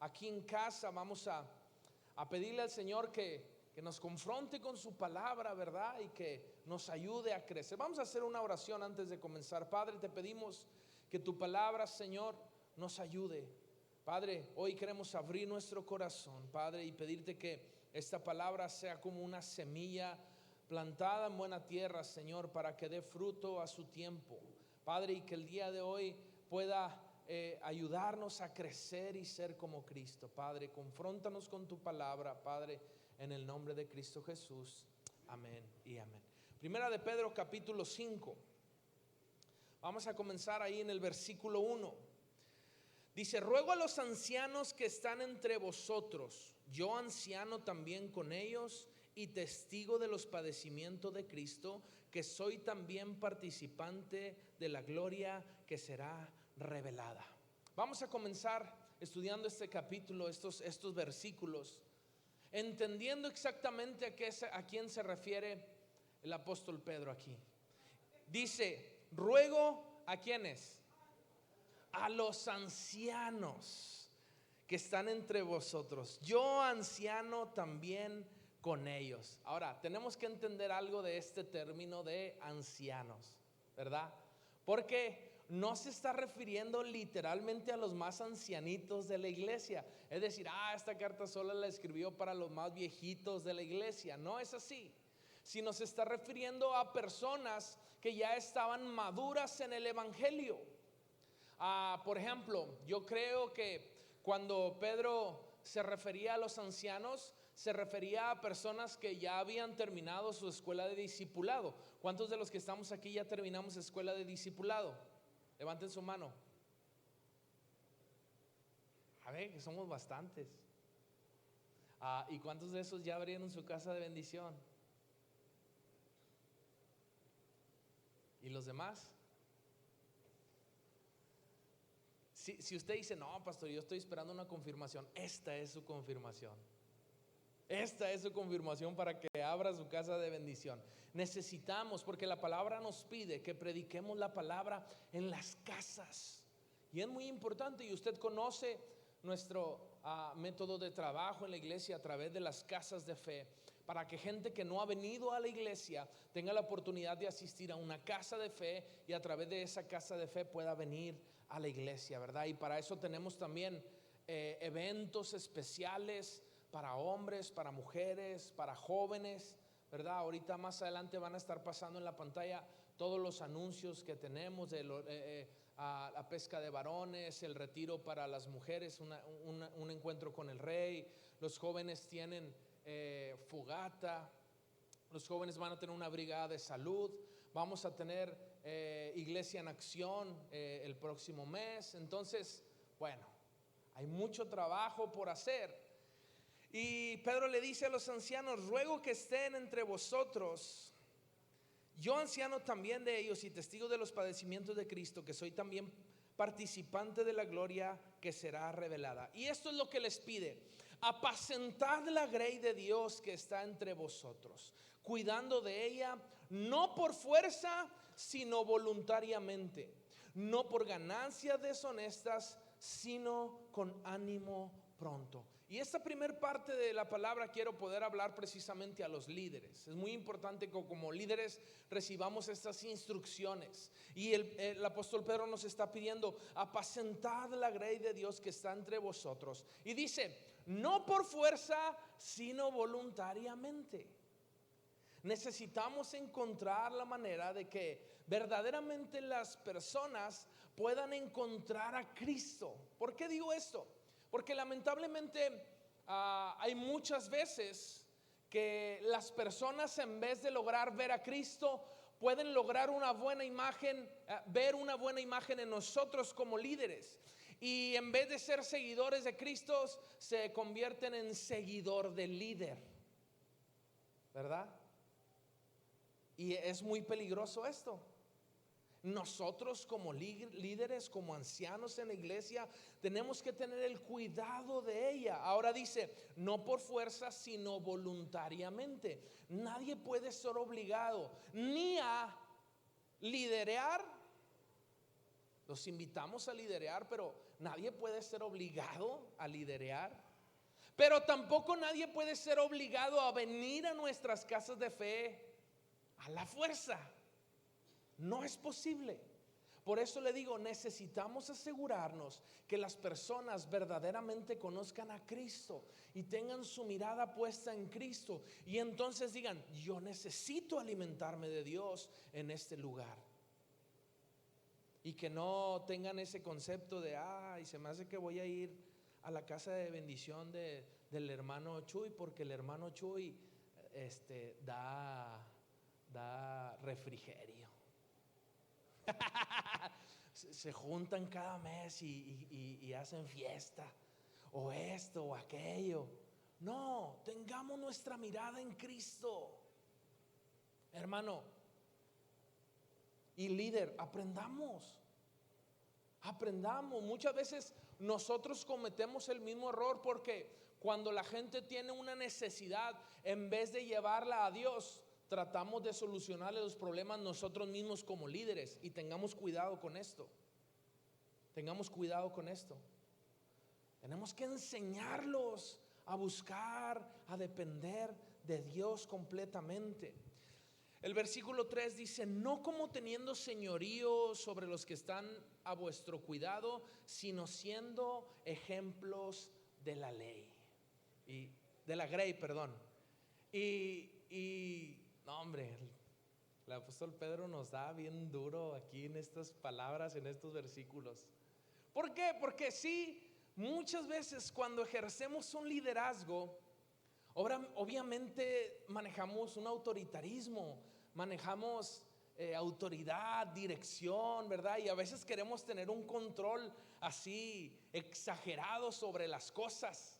aquí en casa vamos a pedirle al Señor que nos confronte con su palabra, ¿verdad? Y que nos ayude a crecer. Vamos a hacer una oración antes de comenzar. Padre, te pedimos que tu palabra, Señor, nos ayude. Padre, hoy queremos abrir nuestro corazón, Padre, y pedirte que esta palabra sea como una semilla plantada en buena tierra, Señor, para que dé fruto a su tiempo. Padre, y que el día de hoy pueda ayudarnos a crecer y ser como Cristo. Padre, confróntanos con tu palabra, Padre, en el nombre de Cristo Jesús. Amén y amén. Primera de Pedro capítulo 5. Vamos a comenzar ahí en el versículo 1. Dice: ruego a los ancianos que están entre vosotros, yo anciano también con ellos y testigo de los padecimientos de Cristo, que soy también participante de la gloria que será revelada. Vamos a comenzar estudiando este capítulo, estos versículos, entendiendo exactamente a quién se refiere el apóstol Pedro aquí. Dice: ruego a quiénes, a los ancianos que están entre vosotros, yo anciano también con ellos. Ahora, tenemos que entender algo de este término de ancianos, ¿verdad? Porque no se está refiriendo literalmente a los más ancianitos de la iglesia. Es decir, esta carta solo la escribió para los más viejitos de la iglesia. No es así. Sino se está refiriendo a personas que ya estaban maduras en el evangelio. Por ejemplo, yo creo que cuando Pedro se refería a los ancianos, se refería a personas que ya habían terminado su escuela de discipulado. ¿Cuántos de los que estamos aquí ya terminamos escuela de discipulado? Levanten su mano. A ver, que somos bastantes. ¿Y cuántos de esos ya abrieron su casa de bendición? ¿Y los demás? Si usted dice: no, pastor, yo estoy esperando una confirmación, esta es su confirmación. Esta es su confirmación para que abra su casa de bendición. Necesitamos, porque la palabra nos pide que prediquemos la palabra en las casas. Y es muy importante, y usted conoce nuestro método de trabajo en la iglesia a través de las casas de fe, para que gente que no ha venido a la iglesia tenga la oportunidad de asistir a una casa de fe y a través de esa casa de fe pueda venir a la iglesia, ¿verdad? Y para eso tenemos también eventos especiales para hombres, para mujeres, para jóvenes, ¿verdad? Ahorita más adelante van a estar pasando en la pantalla todos los anuncios que tenemos de la pesca de varones, el retiro para las mujeres, un encuentro con el rey. Los jóvenes tienen fogata. Los jóvenes van a tener una brigada de salud. Vamos a tener iglesia en acción el próximo mes. Entonces, bueno, hay mucho trabajo por hacer. Y Pedro le dice a los ancianos: ruego que estén entre vosotros, yo anciano también de ellos y testigo de los padecimientos de Cristo, que soy también participante de la gloria que será revelada. Y esto es lo que les pide: apacentad la grey de Dios que está entre vosotros, cuidando de ella, no por fuerza, sino voluntariamente, no por ganancias deshonestas, sino con ánimo pronto. Y esta primer parte de la palabra quiero poder hablar precisamente a los líderes. Es muy importante que como líderes recibamos estas instrucciones. Y el apóstol Pedro nos está pidiendo: apacentad la grey de Dios que está entre vosotros. Y dice: no por fuerza, sino voluntariamente. Necesitamos encontrar la manera de que verdaderamente las personas puedan encontrar a Cristo. ¿Por qué digo esto? Porque lamentablemente hay muchas veces que las personas, en vez de lograr ver a Cristo, pueden lograr una buena imagen, ver una buena imagen en nosotros como líderes. Y en vez de ser seguidores de Cristo, se convierten en seguidor del líder, ¿verdad? Y es muy peligroso esto. Nosotros como líderes, como ancianos en la iglesia, tenemos que tener el cuidado de ella. Ahora dice: no por fuerza, sino voluntariamente. Nadie puede ser obligado ni a liderear. Los invitamos a liderear, pero nadie puede ser obligado a liderear, pero tampoco nadie puede ser obligado a venir a nuestras casas de fe a la fuerza. No es posible. Por eso le digo, necesitamos asegurarnos que las personas verdaderamente conozcan a Cristo y tengan su mirada puesta en Cristo, y entonces digan: yo necesito alimentarme de Dios en este lugar. Y que no tengan ese concepto de: ay, se me hace que voy a ir a la casa de bendición del hermano Chuy, porque el hermano Chuy da refrigerio. Se juntan cada mes y hacen fiesta, o esto o aquello. No, tengamos nuestra mirada en Cristo, hermano. Y líder, aprendamos. Muchas veces nosotros cometemos el mismo error, porque cuando la gente tiene una necesidad, en vez de llevarla a Dios, tratamos de solucionarle los problemas nosotros mismos como líderes. Y tengamos cuidado con esto. Tenemos que enseñarlos a buscar, a depender de Dios completamente. El versículo 3 dice: no como teniendo señorío sobre los que están a vuestro cuidado, sino siendo ejemplos de la ley. Y de la grey, perdón. No, hombre, el apóstol Pedro nos da bien duro aquí en estas palabras, en estos versículos. ¿Por qué? Porque sí, muchas veces cuando ejercemos un liderazgo, obviamente manejamos un autoritarismo, manejamos autoridad, dirección, ¿verdad? Y a veces queremos tener un control así exagerado sobre las cosas.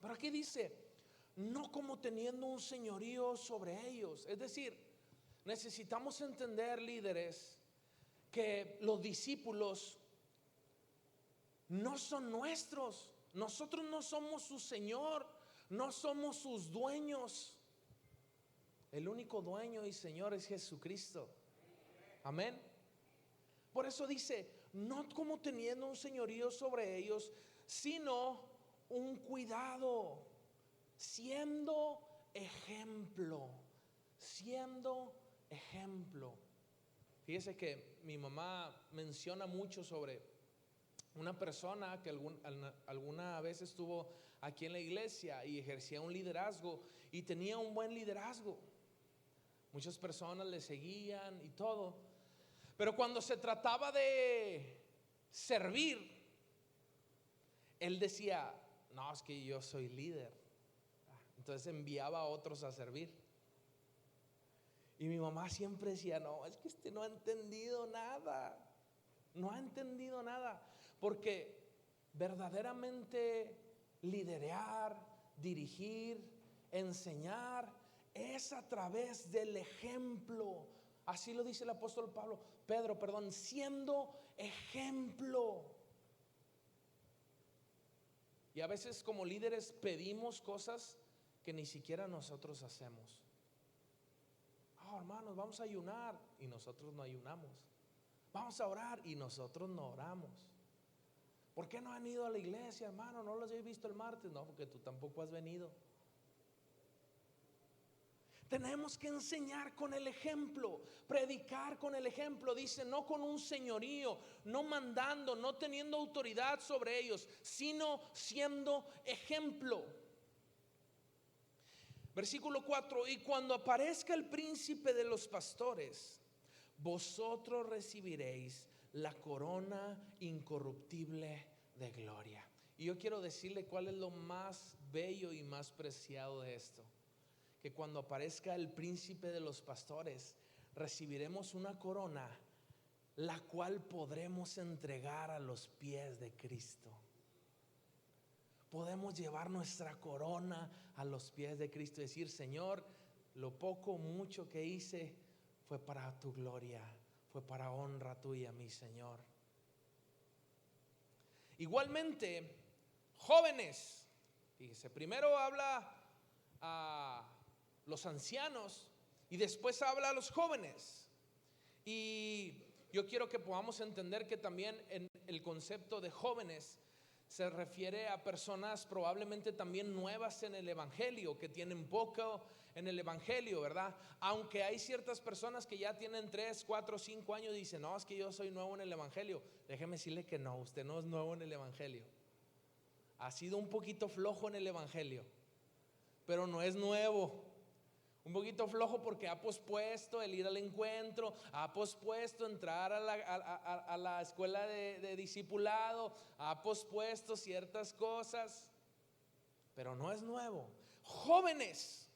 Pero aquí dice: no como teniendo un señorío sobre ellos. Es decir, necesitamos entender, líderes, que los discípulos no son nuestros. Nosotros no somos su Señor, no somos sus dueños. El único dueño y Señor es Jesucristo. Amén. Por eso dice: no como teniendo un señorío sobre ellos, sino un cuidado, siendo ejemplo. Fíjese que mi mamá menciona mucho sobre una persona que alguna vez estuvo aquí en la iglesia y ejercía un liderazgo y tenía un buen liderazgo. Muchas personas le seguían y todo, pero cuando se trataba de servir, él decía: no, es que yo soy líder. Entonces enviaba a otros a servir. Y mi mamá siempre decía: no, es que no ha entendido nada. Porque verdaderamente liderear, dirigir, enseñar es a través del ejemplo. Así lo dice el apóstol Pedro, siendo ejemplo. Y a veces como líderes pedimos cosas que ni siquiera nosotros hacemos. Hermanos, vamos a ayunar, y nosotros no ayunamos. Vamos a orar, y nosotros no oramos. ¿Por qué no han ido a la iglesia, hermano? No los he visto el martes. No, porque tú tampoco has venido. Tenemos que enseñar con el ejemplo, predicar con el ejemplo. Dice: no con un señorío, no mandando, no teniendo autoridad sobre ellos, sino siendo ejemplo. Versículo 4: y cuando aparezca el príncipe de los pastores, vosotros recibiréis la corona incorruptible de gloria. Y yo quiero decirle cuál es lo más bello y más preciado de esto: que cuando aparezca el príncipe de los pastores, recibiremos una corona, la cual podremos entregar a los pies de Cristo. Podemos llevar nuestra corona a los pies de Cristo y decir: Señor, lo poco o mucho que hice fue para tu gloria, fue para honra tuya, mi Señor. Igualmente, jóvenes, fíjese, primero habla a los ancianos y después habla a los jóvenes. Y yo quiero que podamos entender que también el concepto de jóvenes se refiere a personas probablemente también nuevas en el evangelio, que tienen poco en el evangelio, ¿verdad? Aunque hay ciertas personas que ya tienen 3, 4, 5 años y dicen, no, es que yo soy nuevo en el evangelio. Déjeme decirle que no, usted no es nuevo en el evangelio. Ha sido un poquito flojo en el evangelio, pero no es nuevo. Un poquito flojo porque ha pospuesto el ir al encuentro, ha pospuesto entrar a la escuela de discipulado, ha pospuesto ciertas cosas, pero no es nuevo. Jóvenes,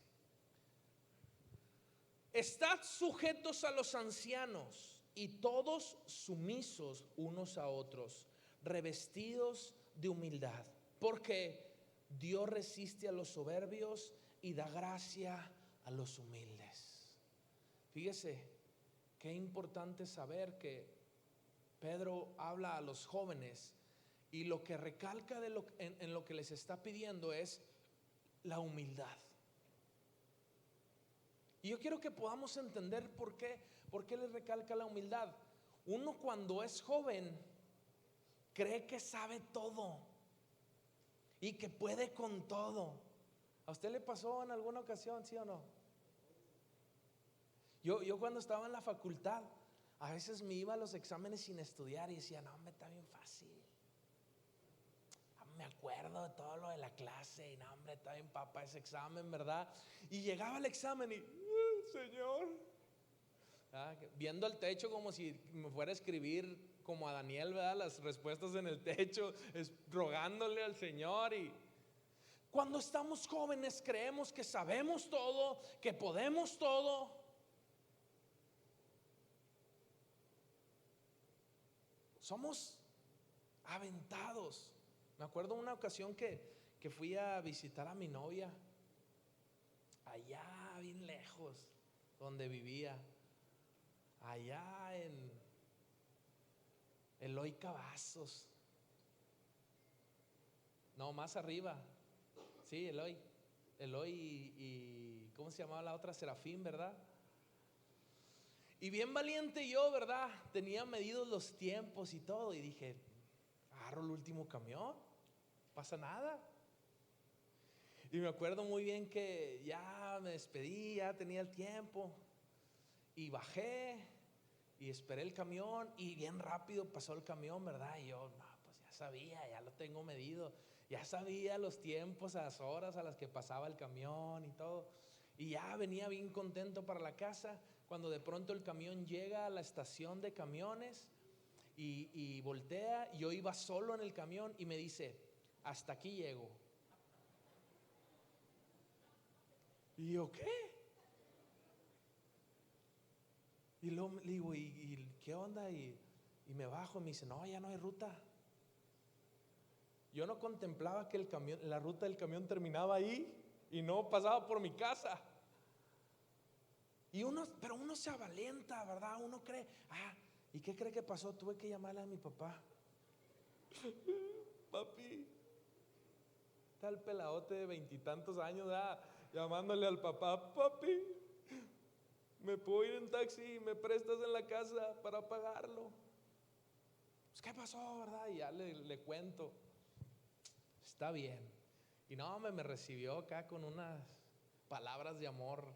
estad sujetos a los ancianos y todos sumisos unos a otros, revestidos de humildad, porque Dios resiste a los soberbios y da gracia a los humildes. Fíjese qué importante saber que Pedro habla a los jóvenes y lo que recalca en lo que les está pidiendo es la humildad. Y yo quiero que podamos entender por qué les recalca la humildad. Uno cuando es joven cree que sabe todo y que puede con todo. ¿A usted le pasó en alguna ocasión, sí o no? Yo cuando estaba en la facultad, a veces me iba a los exámenes sin estudiar y decía, no, hombre, está bien fácil. Me acuerdo de todo lo de la clase y no, hombre, está bien papa ese examen, ¿verdad? Y llegaba el examen y, Señor, viendo el techo como si me fuera a escribir como a Daniel, ¿verdad? Las respuestas en el techo, rogándole al Señor. Y cuando estamos jóvenes creemos que sabemos todo, que podemos todo. Somos aventados. Me acuerdo una ocasión que fui a visitar a mi novia allá bien lejos donde vivía, allá en Eloy Cavazos, no, más arriba, sí, Eloy y ¿cómo se llamaba la otra? Serafín, ¿verdad? Y bien valiente yo, ¿verdad? Tenía medidos los tiempos y todo y dije, agarro el último camión, no pasa nada. Y me acuerdo muy bien que ya me despedí, ya tenía el tiempo y bajé y esperé el camión y bien rápido pasó el camión, ¿verdad? Y yo, no, pues ya sabía, ya lo tengo medido, ya sabía los tiempos, las horas a las que pasaba el camión y todo. Y ya venía bien contento para la casa cuando de pronto el camión llega a la estación de camiones y voltea. Yo iba solo en el camión y me dice, hasta aquí llego. Y yo, ¿qué? Y luego le digo, ¿y qué onda? Y me bajo y me dice, no, ya no hay ruta. Yo no contemplaba que la ruta del camión terminaba ahí y no pasaba por mi casa. Pero uno se avalienta, ¿verdad? Uno cree, ¿y qué cree que pasó? Tuve que llamarle a mi papá. Papi, está el peladote de 20 y tantos años, llamándole al papá, papi, ¿me puedo ir en taxi y me prestas en la casa para pagarlo? Pues, ¿qué pasó, verdad? Y ya le cuento. Está bien. Y no, me recibió acá con unas palabras de amor.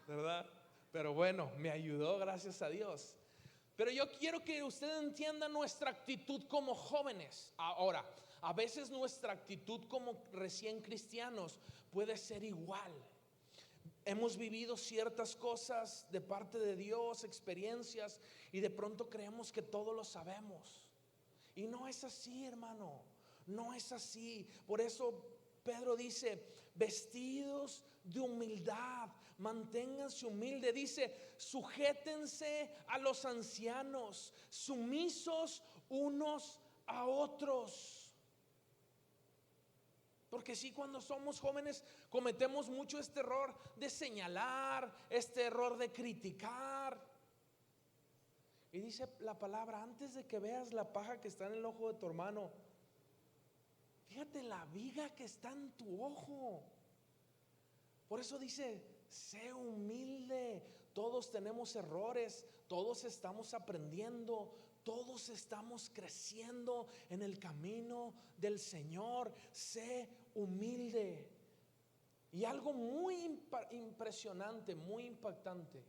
¿Verdad? Pero bueno, me ayudó, gracias a Dios. Pero yo quiero que usted entienda nuestra actitud como jóvenes. Ahora, a veces nuestra actitud como recién cristianos puede ser igual. Hemos vivido ciertas cosas de parte de Dios, experiencias, y de pronto creemos que todo lo sabemos. Y no es así, hermano. No es así. Por eso Pedro dice, vestidos de humildad, manténganse humildes. Dice, sujétense a los ancianos, sumisos unos a otros. Porque sí, cuando somos jóvenes cometemos mucho este error de señalar, este error de criticar. Y dice la palabra, antes de que veas la paja que está en el ojo de tu hermano, fíjate la viga que está en tu ojo. Por eso dice, sé humilde. Todos tenemos errores, Todos estamos aprendiendo, todos estamos creciendo en el camino del Señor. Sé humilde. Y algo muy impresionante, muy impactante,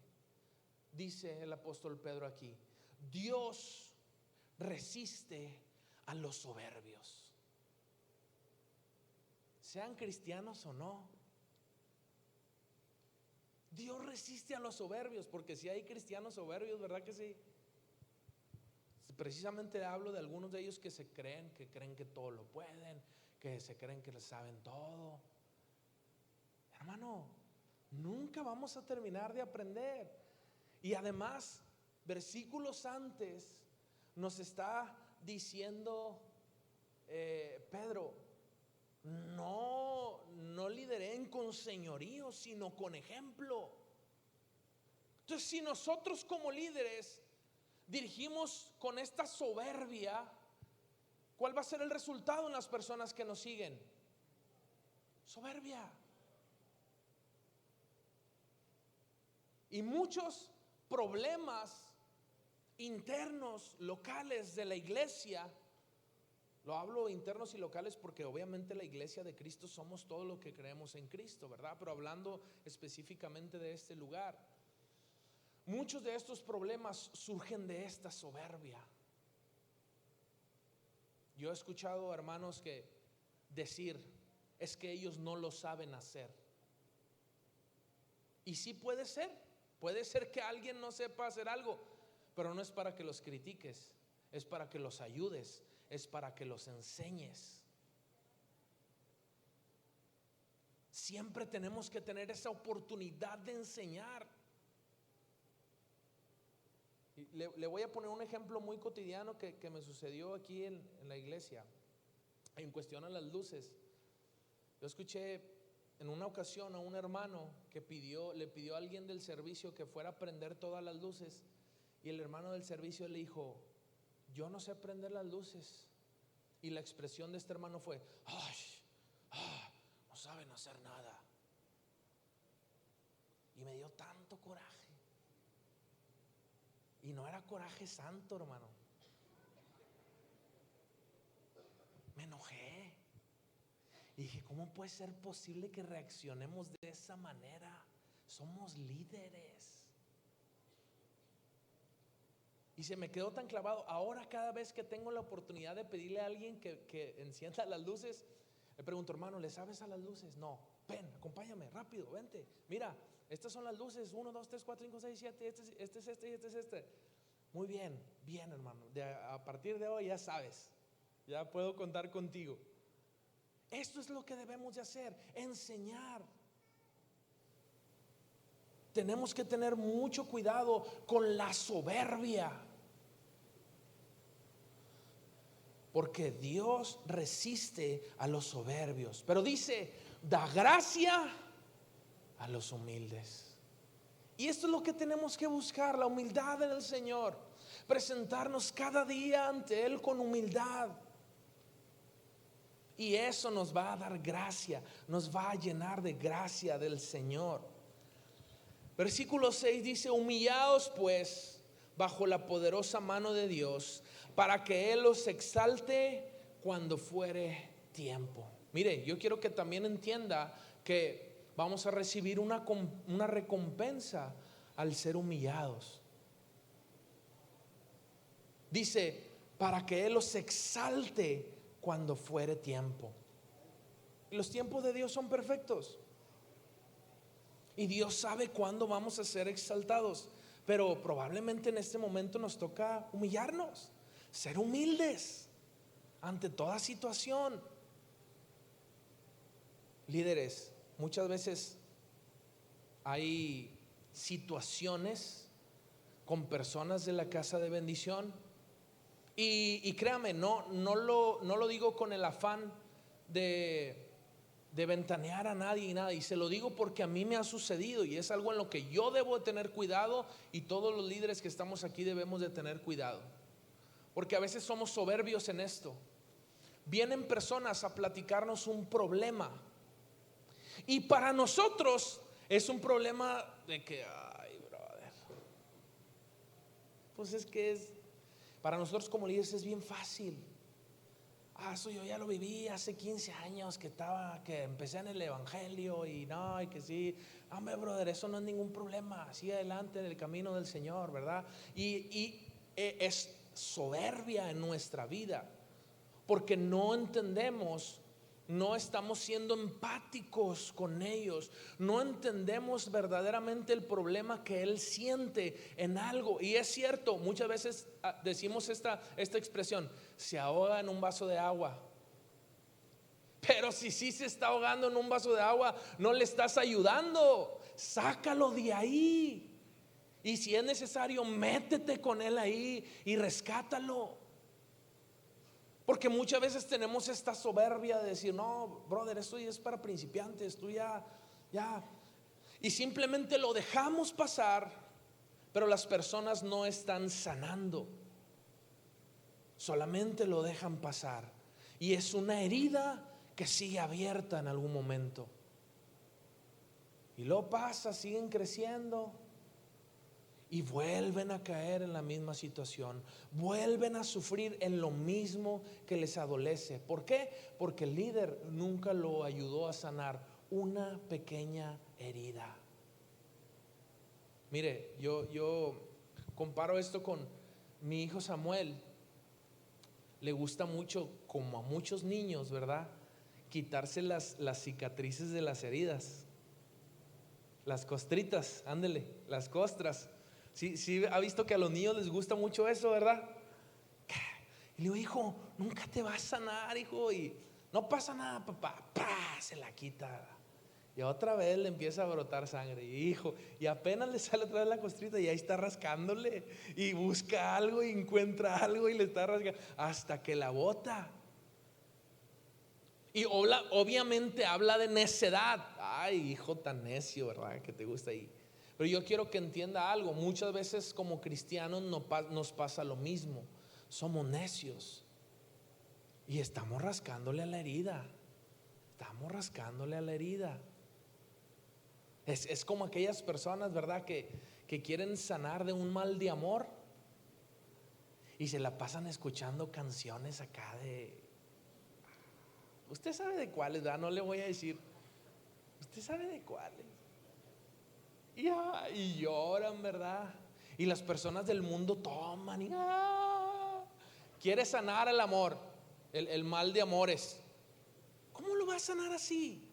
dice el apóstol Pedro aquí: Dios resiste a los soberbios. Sean cristianos o no, Dios resiste a los soberbios, porque si hay cristianos soberbios, ¿verdad que sí? Precisamente hablo de algunos de ellos que creen que todo lo pueden, que se creen que lo saben todo. Hermano, nunca vamos a terminar de aprender. Y además, versículos antes nos está diciendo Pedro: no lideren con señorío, sino con ejemplo. Entonces, si nosotros como líderes dirigimos con esta soberbia, ¿cuál va a ser el resultado en las personas que nos siguen? Soberbia. Y muchos problemas internos, locales de la iglesia, lo hablo internos y locales porque obviamente la iglesia de Cristo somos todo lo que creemos en Cristo, ¿verdad? Pero hablando específicamente de este lugar, muchos de estos problemas surgen de esta soberbia. Yo he escuchado hermanos que decir: es que ellos no lo saben hacer. Y sí puede ser que alguien no sepa hacer algo, pero no es para que los critiques, es para que los ayudes, es para que los enseñes. Siempre tenemos que tener esa oportunidad de enseñar. Y le voy a poner un ejemplo muy cotidiano que me sucedió aquí en la iglesia, en cuestión a las luces. Yo escuché en una ocasión a un hermano que le pidió a alguien del servicio que fuera a prender todas las luces, y el hermano del servicio le dijo: yo no sé prender las luces. Y la expresión de este hermano fue: no saben hacer nada. Y me dio tanto coraje. Y no era coraje santo, hermano. Me enojé. Y dije: ¿cómo puede ser posible que reaccionemos de esa manera? Somos líderes. Y se me quedó tan clavado. Ahora cada vez que tengo la oportunidad de pedirle a alguien que encienda las luces, le pregunto: hermano, ¿le sabes a las luces? No. Ven, acompáñame, rápido, vente. Mira, estas son las luces, 1, 2, 3, 4, 5, 6, 7, este es este y este es este. Muy bien, bien, hermano. A partir de hoy ya sabes, ya puedo contar contigo. Esto es lo que debemos de hacer: enseñar. Tenemos que tener mucho cuidado con la soberbia, porque Dios resiste a los soberbios, pero dice: da gracia a los humildes. Y esto es lo que tenemos que buscar: la humildad en el Señor, presentarnos cada día ante Él con humildad. Y eso nos va a dar gracia, nos va a llenar de gracia del Señor. Versículo 6 dice: humillaos pues bajo la poderosa mano de Dios, para que Él los exalte cuando fuere tiempo. Mire, yo quiero que también entienda que vamos a recibir una recompensa al ser humillados. Dice: para que Él los exalte cuando fuere tiempo. Los tiempos de Dios son perfectos. Y Dios sabe cuándo vamos a ser exaltados. Pero probablemente en este momento nos toca humillarnos, ser humildes ante toda situación. Líderes, muchas veces hay situaciones con personas de la casa de bendición. Y créame, no lo digo con el afán de ventanear a nadie y nada. Y se lo digo porque a mí me ha sucedido, y es algo en lo que yo debo de tener cuidado, y todos los líderes que estamos aquí debemos de tener cuidado, porque a veces somos soberbios en esto. Vienen personas a platicarnos un problema, y para nosotros es un problema de que, ay, brother, pues es que para nosotros como líderes es bien fácil. Eso yo ya lo viví hace 15 años que empecé en el evangelio y que sí. Hombre, brother, eso no es ningún problema. Sigue adelante en el camino del Señor, ¿verdad? Y es soberbia en nuestra vida, porque no entendemos, no estamos siendo empáticos con ellos, no entendemos verdaderamente el problema que él siente en algo. Y es cierto, muchas veces decimos esta expresión: se ahoga en un vaso de agua. Pero si sí se está ahogando en un vaso de agua, no le estás ayudando. Sácalo de ahí. Y si es necesario, métete con él ahí y rescátalo. Porque muchas veces tenemos esta soberbia de decir: no, brother, esto es para principiantes, tú ya. Y simplemente lo dejamos pasar, pero las personas no están sanando. Solamente lo dejan pasar. Y es una herida que sigue abierta en algún momento. Y luego pasa, siguen creciendo. Y vuelven a caer en la misma situación, vuelven a sufrir en lo mismo que les adolece. ¿Por qué? Porque el líder nunca lo ayudó a sanar una pequeña herida. Mire, yo comparo esto con mi hijo Samuel. Le gusta mucho, como a muchos niños, ¿verdad?, quitarse las cicatrices de las heridas, las costritas, ándele, las costras. Sí, ha visto que a los niños les gusta mucho eso, ¿verdad? Y le digo: hijo, nunca te vas a sanar, hijo. Y no pasa nada, papá. ¡Pah! Se la quita. Y otra vez le empieza a brotar sangre. Y apenas le sale otra vez la costrita y ahí está rascándole. Y busca algo y encuentra algo y le está rascando hasta que la bota. Y obviamente habla de necedad. Ay, hijo tan necio, ¿verdad? Que te gusta ahí. Pero yo quiero que entienda algo. Muchas veces como cristianos nos pasa lo mismo. Somos necios y estamos rascándole a la herida. Es como aquellas personas, ¿verdad?, que quieren sanar de un mal de amor y se la pasan escuchando canciones acá de... Usted sabe de cuáles, ¿verdad? No le voy a decir. Usted sabe de cuáles. Y lloran, ¿verdad? Y las personas del mundo toman y quiere sanar el amor, el mal de amores. ¿Cómo lo va a sanar así?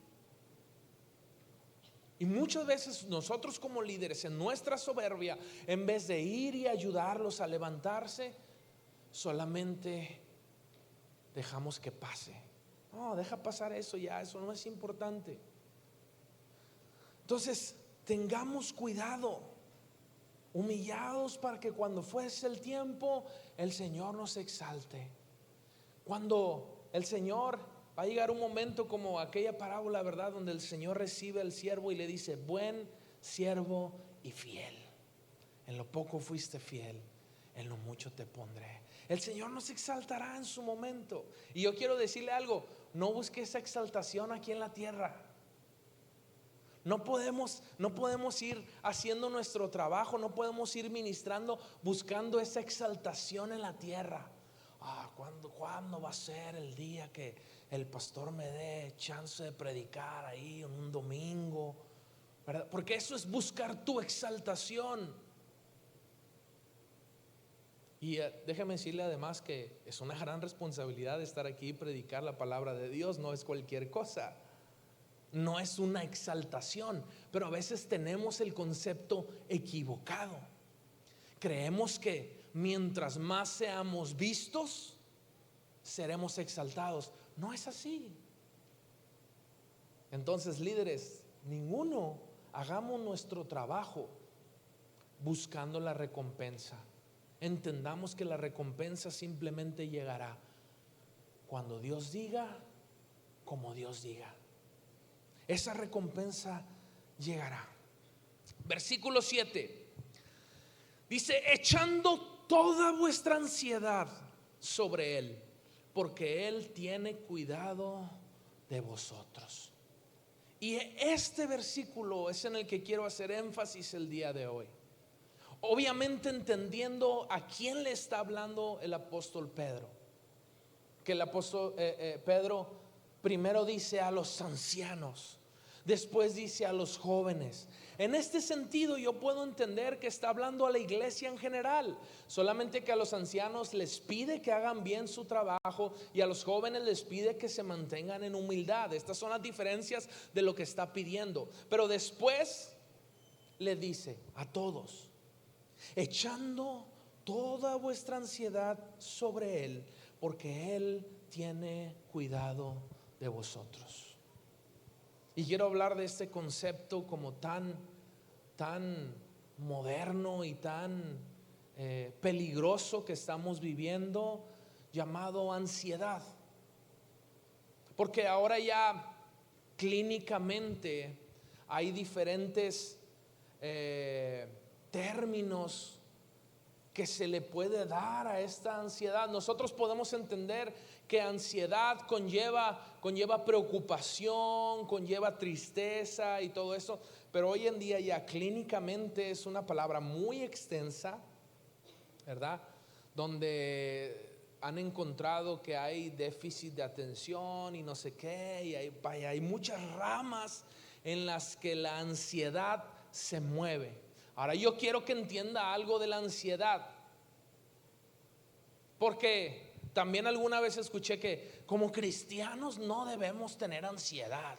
Y muchas veces nosotros como líderes, en nuestra soberbia, en vez de ir y ayudarlos a levantarse, solamente dejamos que pase. No, deja pasar eso ya, eso no es importante. Entonces, tengamos cuidado, humillados para que cuando fuese el tiempo, el Señor nos exalte. Cuando el Señor, va a llegar un momento como aquella parábola, ¿verdad?, donde el Señor recibe al siervo y le dice: buen siervo y fiel, en lo poco fuiste fiel, en lo mucho te pondré. El Señor nos exaltará en su momento. Y yo quiero decirle algo: no busque esa exaltación aquí en la tierra. No podemos ir haciendo nuestro trabajo, no podemos ir ministrando buscando esa exaltación en la tierra. ¿Cuándo va a ser el día que el pastor me dé chance de predicar ahí en un domingo? ¿Verdad? Porque eso es buscar tu exaltación. Y déjame decirle además que es una gran responsabilidad estar aquí y predicar la palabra de Dios. No es cualquier cosa. No es una exaltación, pero a veces tenemos el concepto equivocado. Creemos que mientras más seamos vistos, seremos exaltados. No es así. Entonces, líderes, ninguno hagamos nuestro trabajo buscando la recompensa. Entendamos que la recompensa simplemente llegará cuando Dios diga, como Dios diga. Esa recompensa llegará. Versículo 7 dice: echando toda vuestra ansiedad sobre Él, porque Él tiene cuidado de vosotros. Y este versículo es en el que quiero hacer énfasis el día de hoy. Obviamente entendiendo a quién le está hablando el apóstol Pedro. Que el apóstol Pedro primero dice a los ancianos, después dice a los jóvenes. En este sentido yo puedo entender que está hablando a la iglesia en general, solamente que a los ancianos les pide que hagan bien su trabajo y a los jóvenes les pide que se mantengan en humildad. Estas son las diferencias de lo que está pidiendo. Pero después le dice a todos, echando toda vuestra ansiedad sobre Él, porque Él tiene cuidado de vosotros. Y quiero hablar de este concepto como tan moderno y tan peligroso que estamos viviendo, llamado ansiedad. Porque ahora ya clínicamente hay diferentes términos que se le puede dar a esta ansiedad. Nosotros podemos entender que ansiedad conlleva preocupación, conlleva tristeza y todo eso, pero hoy en día ya clínicamente es una palabra muy extensa, ¿verdad? Donde han encontrado que hay déficit de atención y no sé qué, y hay muchas ramas en las que la ansiedad se mueve. Ahora yo quiero que entienda algo de la ansiedad, porque también alguna vez escuché que como cristianos no debemos tener ansiedad.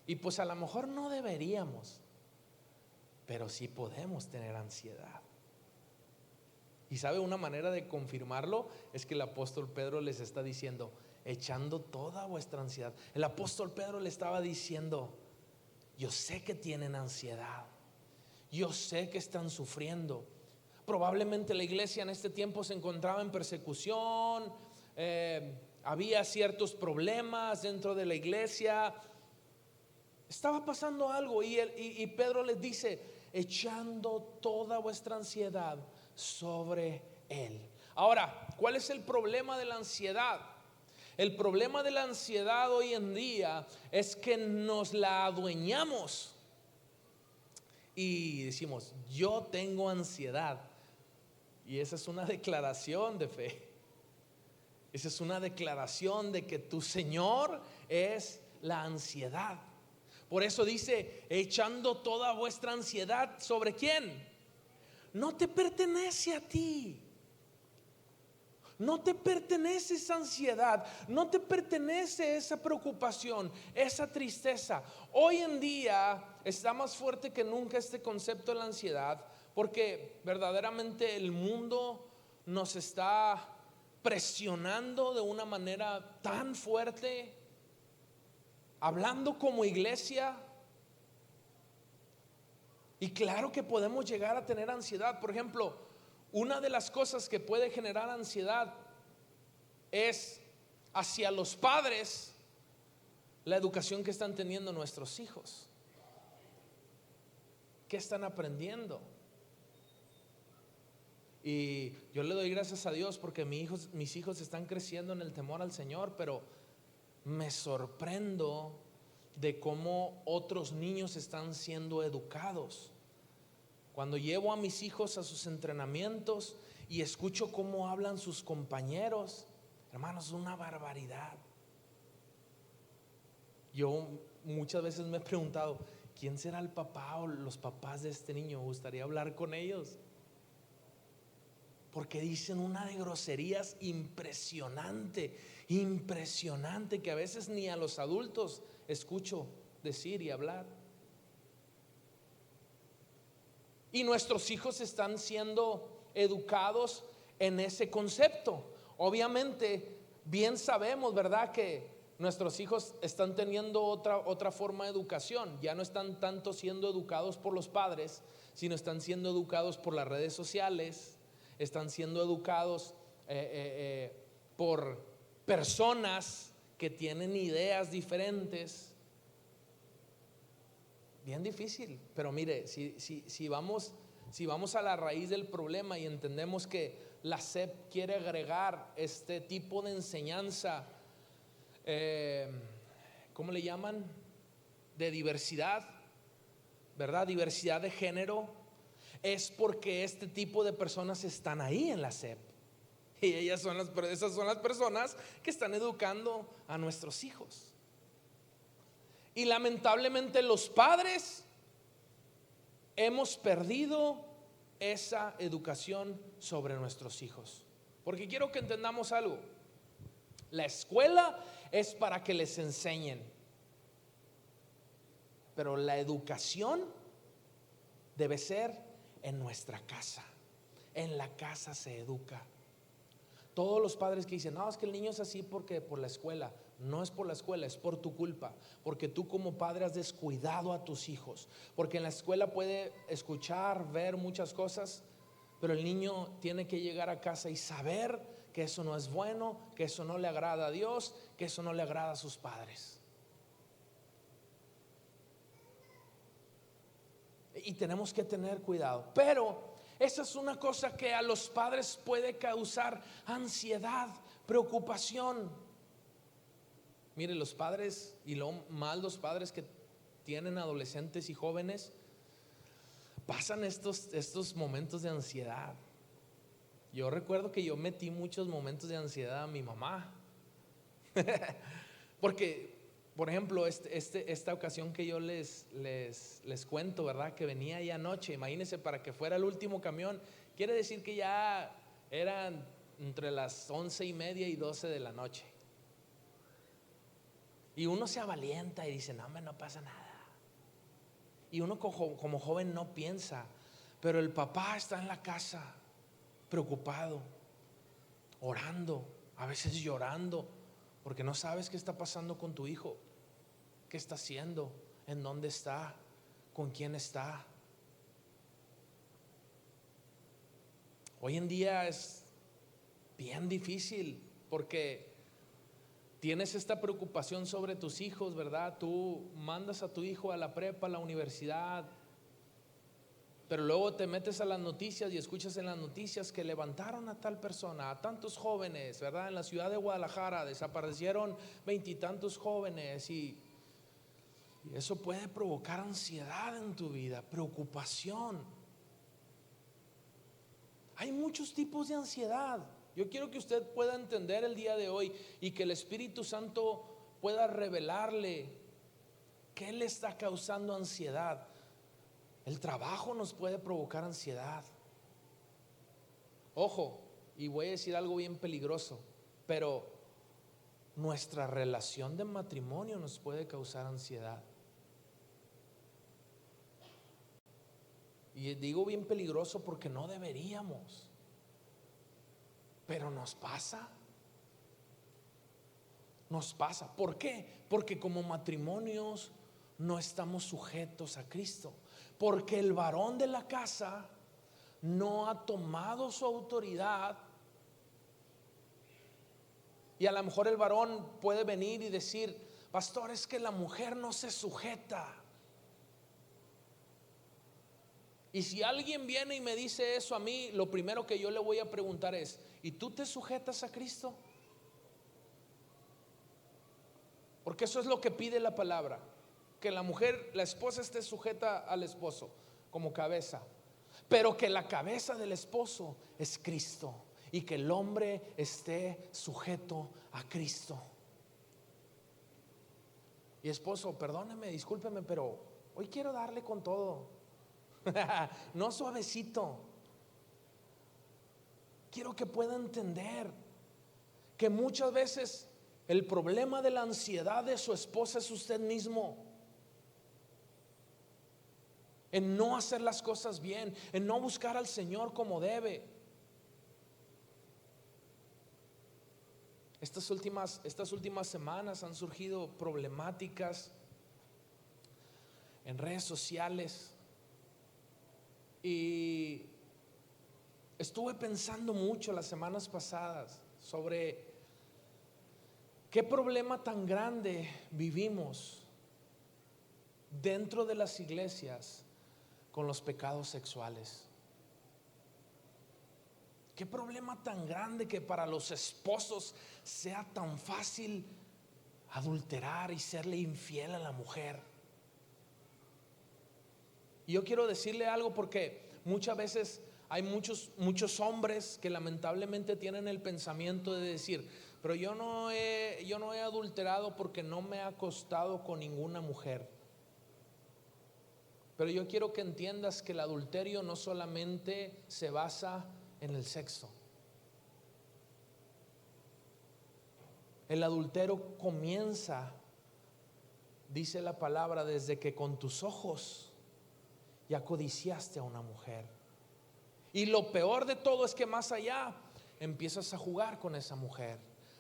Y pues a lo mejor no deberíamos, pero sí podemos tener ansiedad. Y sabe, una manera de confirmarlo es que el apóstol Pedro les está diciendo, echando toda vuestra ansiedad. El apóstol Pedro le estaba diciendo, yo sé que tienen ansiedad, yo sé que están sufriendo. Probablemente la iglesia en este tiempo se encontraba en persecución, había ciertos problemas dentro de la iglesia, estaba pasando algo y Pedro les dice, echando toda vuestra ansiedad sobre Él. Ahora, ¿cuál es el problema de la ansiedad? El problema de la ansiedad hoy en día es que nos la adueñamos y decimos, yo tengo ansiedad. Y esa es una declaración de fe. Esa es una declaración de que tu Señor es la ansiedad. Por eso dice, echando toda vuestra ansiedad ¿sobre quién? No te pertenece a ti. No te pertenece esa ansiedad, no te pertenece esa preocupación, esa tristeza. Hoy en día está más fuerte que nunca este concepto de la ansiedad, porque verdaderamente el mundo nos está presionando de una manera tan fuerte, hablando como iglesia. Y claro que podemos llegar a tener ansiedad. Por ejemplo, una de las cosas que puede generar ansiedad es hacia los padres la educación que están teniendo nuestros hijos. ¿Qué están aprendiendo? Y yo le doy gracias a Dios porque mis hijos están creciendo en el temor al Señor, pero me sorprendo de cómo otros niños están siendo educados. Cuando llevo a mis hijos a sus entrenamientos y escucho cómo hablan sus compañeros, hermanos, es una barbaridad. Yo muchas veces me he preguntado, ¿quién será el papá o los papás de este niño? Me gustaría hablar con ellos, porque dicen una de groserías impresionante, que a veces ni a los adultos escucho decir y hablar. Y nuestros hijos están siendo educados en ese concepto. Obviamente, bien sabemos, ¿verdad?, que nuestros hijos están teniendo otra forma de educación. Ya no están tanto siendo educados por los padres, sino están siendo educados por las redes sociales, están siendo educados por personas que tienen ideas diferentes. Bien difícil, pero mire, si vamos a la raíz del problema y entendemos que la SEP quiere agregar este tipo de enseñanza, ¿cómo le llaman? De diversidad, ¿verdad? Diversidad de género. es porque este tipo de personas están ahí en la SEP. Y esas son las personas que están educando a nuestros hijos. Y lamentablemente los padres hemos perdido esa educación sobre nuestros hijos. Porque quiero que entendamos algo. La escuela es para que les enseñen, pero la educación debe ser en nuestra casa. En la casa se educa. Todos los padres que dicen, no, es que el niño es así porque por la escuela. No es por la escuela, es por tu culpa, porque tú como padre has descuidado a tus hijos. Porque en la escuela puede escuchar, ver muchas cosas, pero el niño tiene que llegar a casa y saber que eso no es bueno, que eso no le agrada a Dios, que eso no le agrada a sus padres. Y tenemos que tener cuidado. Pero esa es una cosa que a los padres puede causar ansiedad, preocupación. Mire, los padres, y lo más los padres que tienen adolescentes y jóvenes, pasan estos momentos de ansiedad. Yo recuerdo que yo metí muchos momentos de ansiedad a mi mamá. Porque, por ejemplo, esta ocasión que yo les cuento, ¿verdad? Que venía ahí anoche, imagínense, para que fuera el último camión, quiere decir que ya eran entre las 11:30 y 12 de la noche. Y uno se avalienta y dice, no, hombre, no pasa nada. Y uno como joven no piensa, pero el papá está en la casa preocupado, orando, a veces llorando, porque no sabes qué está pasando con tu hijo, qué está haciendo, en dónde está, con quién está. Hoy en día es bien difícil porque tienes esta preocupación sobre tus hijos, ¿verdad? Tú mandas a tu hijo a la prepa, a la universidad, pero luego te metes a las noticias y escuchas en las noticias que levantaron a tal persona, a tantos jóvenes, ¿verdad? En la ciudad de Guadalajara desaparecieron 20 y tantos jóvenes, y eso puede provocar ansiedad en tu vida, preocupación. Hay muchos tipos de ansiedad. Yo quiero que usted pueda entender el día de hoy y que el Espíritu Santo pueda revelarle qué le está causando ansiedad. El trabajo nos puede provocar ansiedad. Ojo, y voy a decir algo bien peligroso, pero nuestra relación de matrimonio nos puede causar ansiedad. Y digo bien peligroso porque no deberíamos, pero nos pasa. Nos pasa. ¿Por qué? Porque como matrimonios no estamos sujetos a Cristo. Porque el varón de la casa no ha tomado su autoridad. Y a lo mejor el varón puede venir y decir, pastor, es que la mujer no se sujeta. Y si alguien viene y me dice eso a mí, lo primero que yo le voy a preguntar es, ¿y tú te sujetas a Cristo? Porque eso es lo que pide la palabra, que la mujer, la esposa, esté sujeta al esposo como cabeza, pero que la cabeza del esposo es Cristo y que el hombre esté sujeto a Cristo. Y esposo, perdóneme, discúlpeme, pero hoy quiero darle con todo. No suavecito. Quiero que pueda entender que muchas veces el problema de la ansiedad de su esposa es usted mismo, en no hacer las cosas bien, en no buscar al Señor como debe. Estas últimas semanas han surgido problemáticas en redes sociales y estuve pensando mucho las semanas pasadas sobre qué problema tan grande vivimos dentro de las iglesias con los pecados sexuales. Qué problema tan grande que para los esposos sea tan fácil adulterar y serle infiel a la mujer. Y yo quiero decirle algo porque Muchas veces hay muchos hombres que lamentablemente tienen el pensamiento de decir, pero yo no he adulterado porque no me he acostado con ninguna mujer. Pero yo quiero que entiendas que el adulterio no solamente se basa en el sexo. El adulterio comienza, dice la palabra, desde que con tus ojos ya codiciaste a una mujer. Y lo peor de todo es que más allá empiezas a jugar con esa mujer,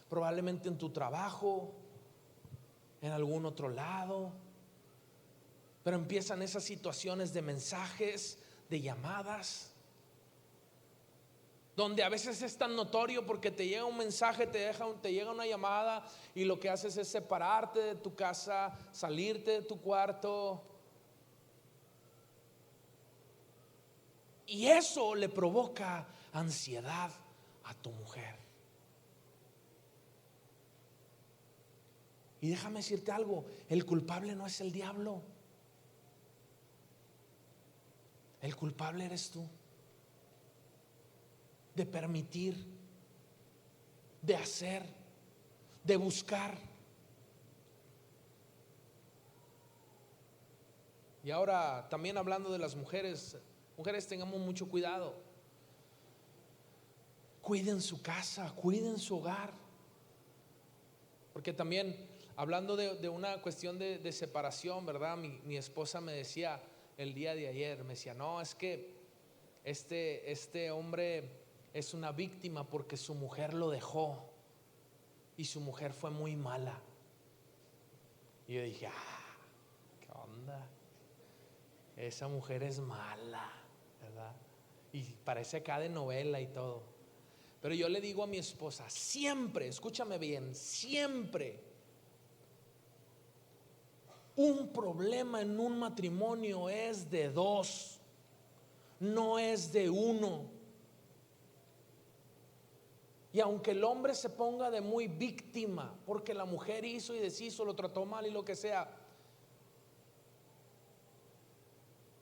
probablemente en tu trabajo, en algún otro lado. Pero empiezan esas situaciones de mensajes, de llamadas, donde a veces es tan notorio porque te llega un mensaje, te llega una llamada, y lo que haces es separarte de tu casa, salirte de tu cuarto. Y eso le provoca ansiedad a tu mujer. Y déjame decirte algo, el culpable no es el diablo. El culpable eres tú. De permitir, de hacer, de buscar. Y ahora también hablando de las mujeres, tengamos mucho cuidado. Cuiden su casa, cuiden su hogar. Porque también hablando de una cuestión de separación, ¿verdad? Mi esposa me decía el día de ayer, me decía, no, es que este hombre es una víctima porque su mujer lo dejó y su mujer fue muy mala. Y yo dije, ¿qué onda? Esa mujer es mala, ¿verdad? Y parece acá de novela y todo. Pero yo le digo a mi esposa, siempre, escúchame bien, siempre un problema en un matrimonio es de dos, no es de uno. Y aunque el hombre se ponga de muy víctima porque la mujer hizo y deshizo, lo trató mal y lo que sea,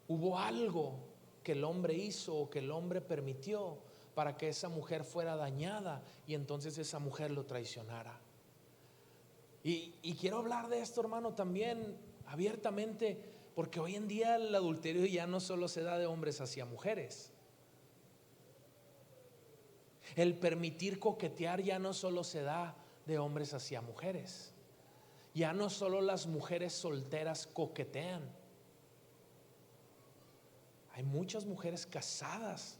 hubo algo que el hombre hizo o que el hombre permitió para que esa mujer fuera dañada y entonces esa mujer lo traicionara. Y quiero hablar de esto, hermano, también abiertamente, porque hoy en día el adulterio ya no solo se da de hombres hacia mujeres. El permitir coquetear ya no solo se da de hombres hacia mujeres. Ya no solo las mujeres solteras coquetean. Hay muchas mujeres casadas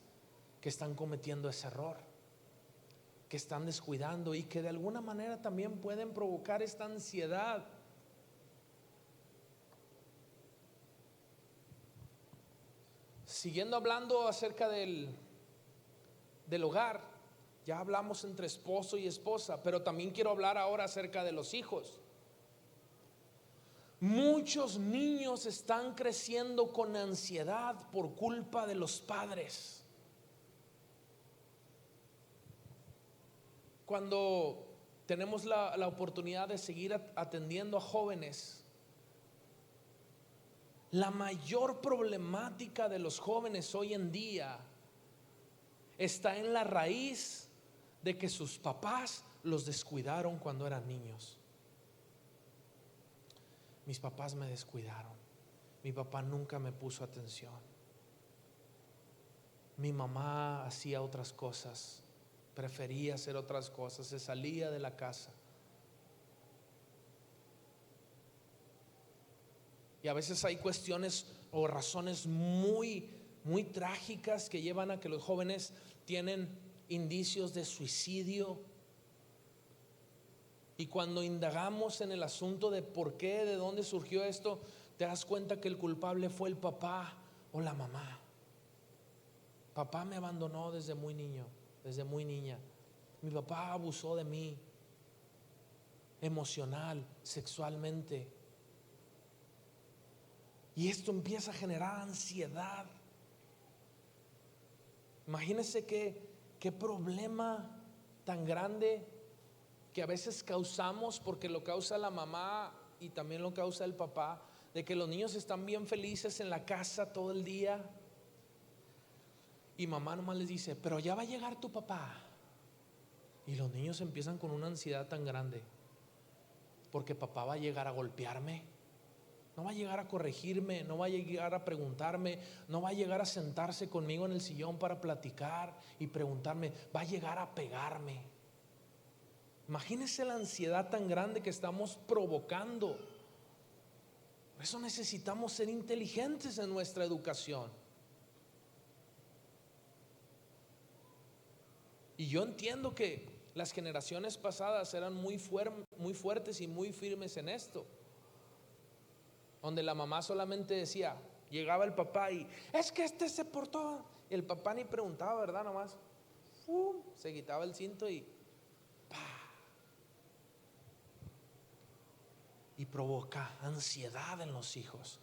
que están cometiendo ese error, que están descuidando y que de alguna manera también pueden provocar esta ansiedad. Siguiendo hablando acerca del hogar, ya hablamos entre esposo y esposa, pero también quiero hablar ahora acerca de los hijos. Muchos niños están creciendo con ansiedad por culpa de los padres. Cuando tenemos la oportunidad de seguir atendiendo a jóvenes, la mayor problemática de los jóvenes hoy en día está en la raíz de que sus papás los descuidaron cuando eran niños. Mis papás me descuidaron. Mi papá nunca me puso atención. Mi mamá hacía otras cosas, prefería hacer otras cosas, se salía de la casa. Y a veces hay cuestiones o razones muy, muy trágicas que llevan a que los jóvenes tienen indicios de suicidio. Y cuando indagamos en el asunto de por qué, de dónde surgió esto, te das cuenta que el culpable fue el papá o la mamá. Papá me abandonó desde muy niño, desde muy niña. Mi papá abusó de mí emocional, sexualmente. Y esto empieza a generar ansiedad. Imagínense qué problema tan grande que a veces causamos, porque lo causa la mamá y también lo causa el papá, de que los niños están bien felices en la casa todo el día, Y mamá nomás les dice, pero ya va a llegar tu papá. Y los niños empiezan con una ansiedad tan grande, porque papá va a llegar a golpearme, no va a llegar a corregirme, no va a llegar a preguntarme, no va a llegar a sentarse conmigo en el sillón para platicar y preguntarme, va a llegar a pegarme. Imagínense la ansiedad tan grande que estamos provocando. Por eso necesitamos ser inteligentes en nuestra educación. Y yo entiendo que las generaciones pasadas eran muy fuertes y muy firmes en esto, donde la mamá solamente decía, llegaba el papá y es que este se portó, y el papá ni preguntaba, ¿verdad? Nomás se quitaba el cinto y provoca ansiedad en los hijos.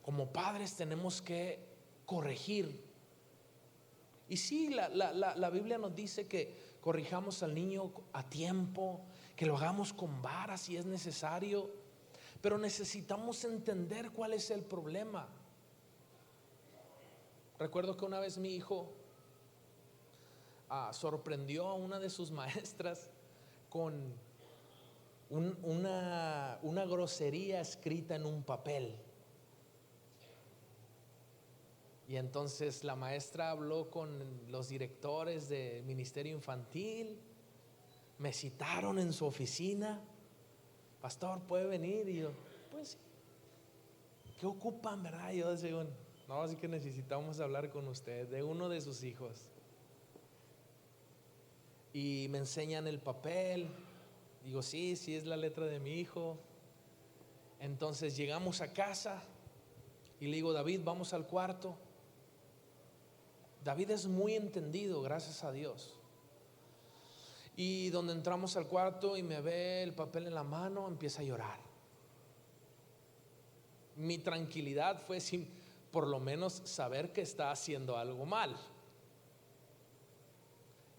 Como padres tenemos que corregir. Y sí, la Biblia nos dice que corrijamos al niño a tiempo, que lo hagamos con vara si es necesario, pero necesitamos entender cuál es el problema. Recuerdo que una vez mi hijo sorprendió a una de sus maestras con una grosería escrita en un papel. Y entonces la maestra habló con los directores del ministerio infantil, me citaron en su oficina, pastor, ¿puede venir? Y yo, pues sí. ¿Qué ocupan, verdad? Y yo decía, no, así que necesitamos hablar con usted de uno de sus hijos. Y me enseñan el papel. Digo, sí, es la letra de mi hijo. Entonces llegamos a casa y le digo, David, vamos al cuarto. David es muy entendido, gracias a Dios. Y donde entramos al cuarto y me ve el papel en la mano, empieza a llorar. Mi tranquilidad fue sin por lo menos saber que está haciendo algo mal.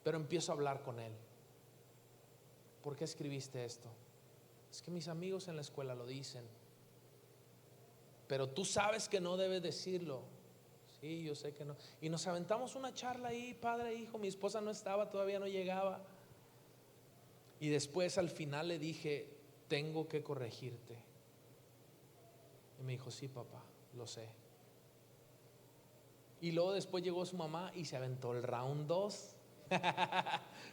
Pero empiezo a hablar con él. ¿Por qué escribiste esto? Es que mis amigos en la escuela lo dicen. Pero tú sabes que no debes decirlo. Sí, yo sé que no. Y nos aventamos una charla ahí, padre e hijo. Mi esposa no estaba, todavía no llegaba. Y después al final le dije, tengo que corregirte. Y me dijo, sí, papá, lo sé. Y luego después llegó su mamá y se aventó el round 2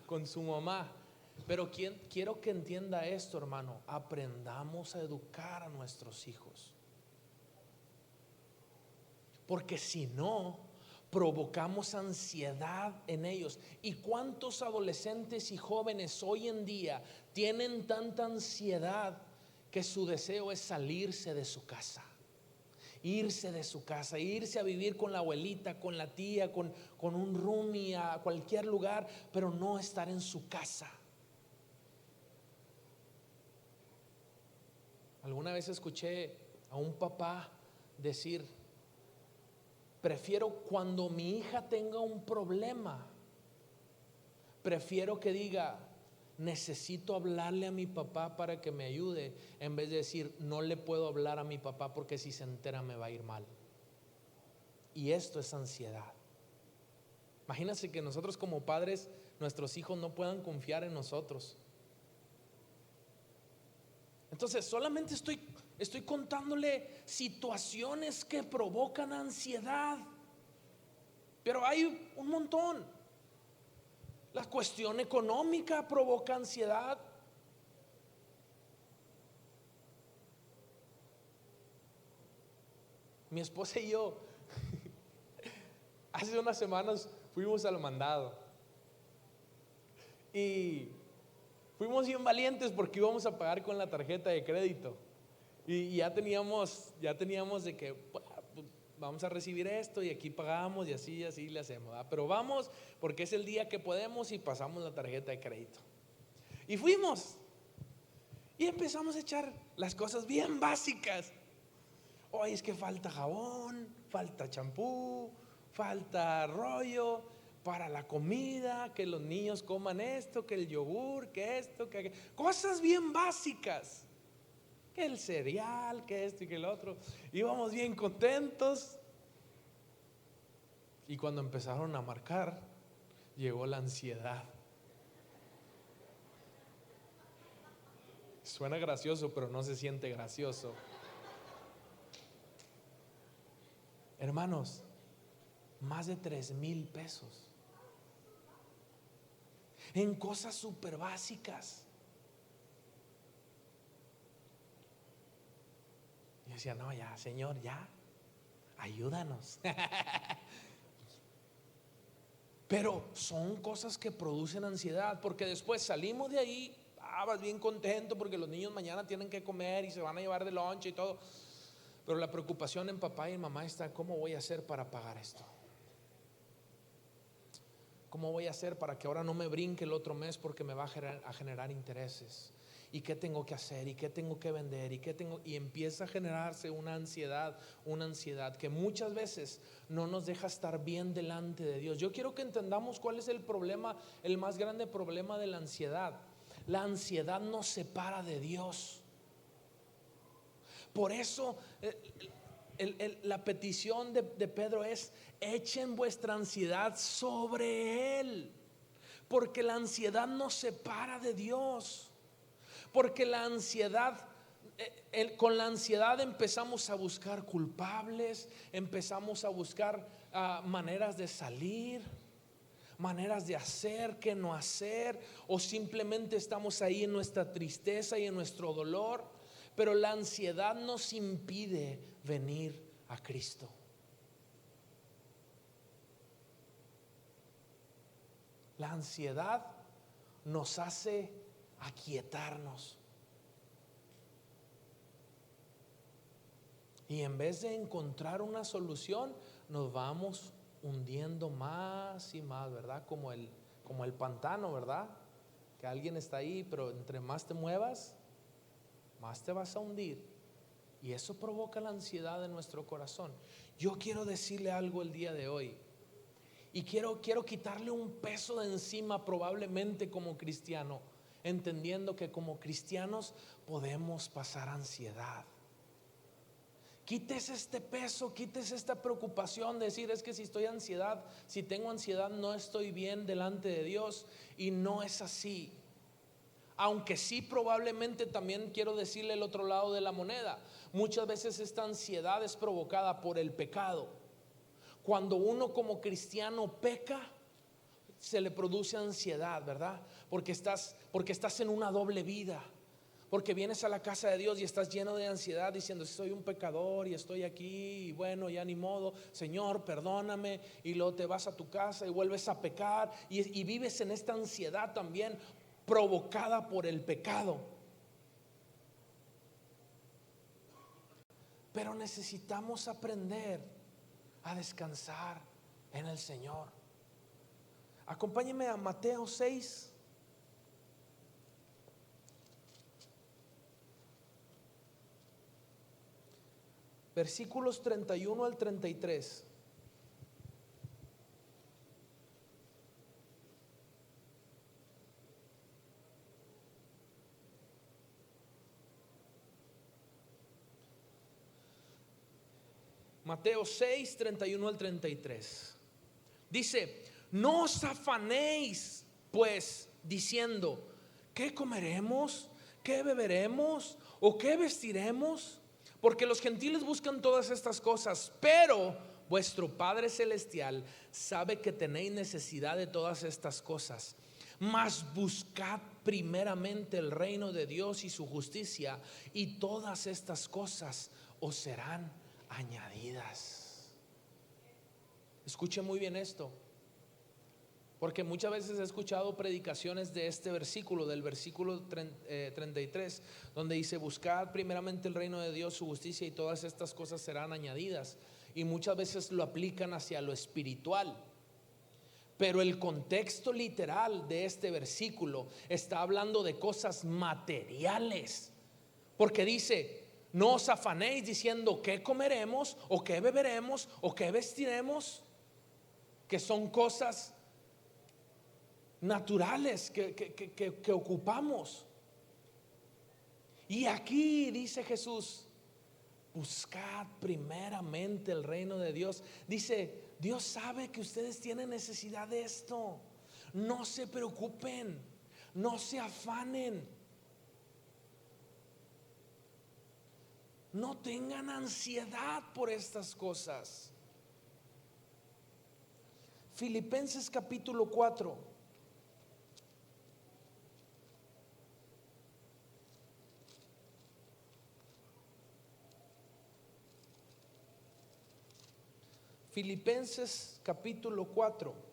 con su mamá. Pero quiero que entienda esto, hermano. Aprendamos a educar a nuestros hijos. Porque si no, provocamos ansiedad en ellos. ¿Y cuántos adolescentes y jóvenes hoy en día tienen tanta ansiedad que su deseo es salirse de su casa? Irse de su casa, irse a vivir con la abuelita, con la tía, con un roomie a cualquier lugar, pero no estar en su casa. Alguna vez escuché a un papá decir, prefiero cuando mi hija tenga un problema, prefiero que diga, necesito hablarle a mi papá para que me ayude, en vez de decir, no le puedo hablar a mi papá porque si se entera me va a ir mal. Y esto es ansiedad. Imagínense que nosotros como padres, nuestros hijos no puedan confiar en nosotros. Entonces solamente estoy contándole situaciones que provocan ansiedad, pero hay un montón. La cuestión económica provoca ansiedad. Mi esposa y yo hace unas semanas fuimos al mandado y fuimos bien valientes porque íbamos a pagar con la tarjeta de crédito y ya teníamos de que vamos a recibir esto y aquí pagamos y así le hacemos, ¿verdad? Pero vamos porque es el día que podemos y pasamos la tarjeta de crédito. Y fuimos y empezamos a echar las cosas bien básicas. Hoy es que falta jabón, falta champú, falta rollo para la comida, que los niños coman esto, que el yogur, que esto, que cosas bien básicas. Que el cereal, que esto y que el otro. Íbamos bien contentos. Y cuando empezaron a marcar, llegó la ansiedad. Suena gracioso, pero no se siente gracioso. Hermanos, más de 3,000 pesos en cosas súper básicas. Y decía, no, ya, Señor, ya, ayúdanos. Pero son cosas que producen ansiedad, porque después salimos de ahí, vas bien contento porque los niños mañana tienen que comer y se van a llevar de lonche y todo. Pero la preocupación en papá y en mamá está: ¿cómo voy a hacer para pagar esto? ¿Cómo voy a hacer para que ahora no me brinque el otro mes porque me va a generar intereses? ¿Y qué tengo que hacer? ¿Y qué tengo que vender? Y empieza a generarse una ansiedad que muchas veces no nos deja estar bien delante de Dios. Yo quiero que entendamos cuál es el problema, el más grande problema de la ansiedad. La ansiedad nos separa de Dios. Por eso la petición de Pedro es: echen vuestra ansiedad sobre Él, porque la ansiedad nos separa de Dios. Porque la ansiedad, con la ansiedad empezamos a buscar culpables, empezamos a buscar maneras de salir, maneras de hacer, que no hacer, o simplemente estamos ahí en nuestra tristeza y en nuestro dolor. Pero la ansiedad nos impide venir a Cristo. La ansiedad nos hace aquietarnos. Y en vez de encontrar una solución, nos vamos hundiendo más y más, ¿verdad? Como el pantano, ¿verdad? Que alguien está ahí, pero entre más te muevas, más te vas a hundir. Y eso provoca la ansiedad en nuestro corazón. Yo quiero decirle algo el día de hoy. Y quiero quitarle un peso de encima, probablemente como cristiano, entendiendo que como cristianos podemos pasar ansiedad. Quítese este peso, quítese esta preocupación de decir: es que si tengo ansiedad no estoy bien delante de Dios. Y no es así. Aunque sí, probablemente también quiero decirle el otro lado de la moneda. Muchas veces esta ansiedad es provocada por el pecado. Cuando uno como cristiano peca, se le produce ansiedad, ¿verdad? Porque estás en una doble vida. Porque vienes a la casa de Dios y estás lleno de ansiedad diciendo: soy un pecador y estoy aquí y bueno, ya ni modo, Señor, perdóname. Y luego te vas a tu casa y vuelves a pecar y vives en esta ansiedad también provocada por el pecado. Pero necesitamos aprender a descansar en el Señor. Acompáñenme a Mateo 6. Versículos 31 al 33. Mateo 6, 31 al 33. Dice: no os afanéis pues diciendo: ¿qué comeremos? ¿Qué beberemos? ¿O qué vestiremos? Porque los gentiles buscan todas estas cosas, pero vuestro Padre Celestial sabe que tenéis necesidad de todas estas cosas. Mas buscad primeramente el reino de Dios y su justicia, y todas estas cosas os serán añadidas. Escuche muy bien esto, porque muchas veces he escuchado predicaciones de este versículo, del versículo 33, donde dice: buscad primeramente el reino de Dios, su justicia, y todas estas cosas serán añadidas. Y muchas veces lo aplican hacia lo espiritual. Pero el contexto literal de este versículo está hablando de cosas materiales. Porque dice: no os afanéis diciendo: ¿qué comeremos? ¿O qué beberemos? ¿O qué vestiremos? Que son cosas naturales que ocupamos. Y aquí dice Jesús: Buscad primeramente el reino de Dios. Dice, Dios sabe que ustedes tienen necesidad de esto. No se preocupen, no se afanen, no tengan ansiedad por estas cosas. Filipenses capítulo 4. Filipenses capítulo 4.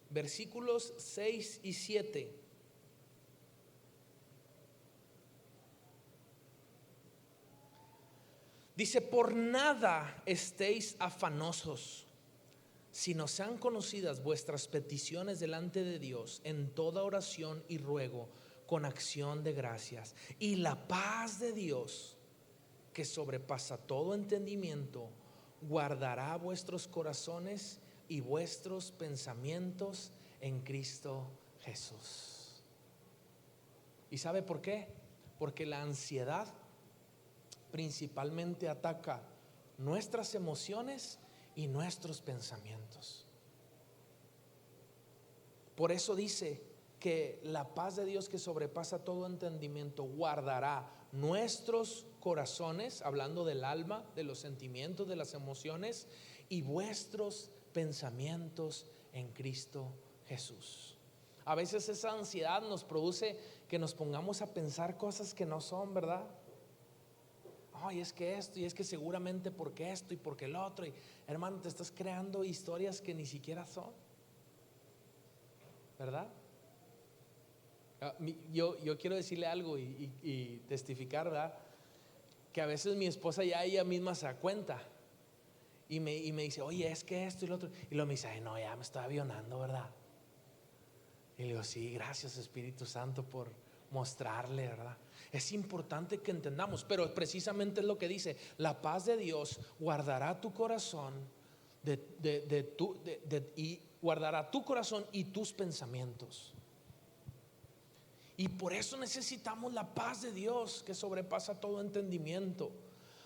Versículos 6 y 7. Dice, por nada estéis afanosos, sino sean conocidas vuestras peticiones delante de Dios en toda oración y ruego con acción de gracias. Y la paz de Dios, que sobrepasa todo entendimiento, guardará vuestros corazones y vuestros pensamientos en Cristo Jesús. ¿Y sabe por qué? Porque la ansiedad principalmente ataca nuestras emociones y nuestros pensamientos. Por eso dice que la paz de Dios, que sobrepasa todo entendimiento, guardará nuestros corazones, hablando del alma, de los sentimientos, de las emociones, y vuestros pensamientos en Cristo Jesús. A veces esa ansiedad nos produce que nos pongamos a pensar cosas que no son, ¿verdad? Ay, es que esto, y es que seguramente porque esto y porque el otro, y hermano, te estás creando historias que ni siquiera son, ¿verdad? Yo quiero decirle algo y testificar, ¿verdad? Que a veces mi esposa ya ella misma se da cuenta y me dice, oye, es que esto y lo otro, y luego me dice, ay, no, ya me estoy avionando, ¿verdad? Y le digo, sí, gracias Espíritu Santo por mostrarle, ¿verdad? Es importante que entendamos, pero precisamente es lo que dice, la paz de Dios guardará tu corazón y guardará tu corazón y tus pensamientos. Y por eso necesitamos la paz de Dios, que sobrepasa todo entendimiento,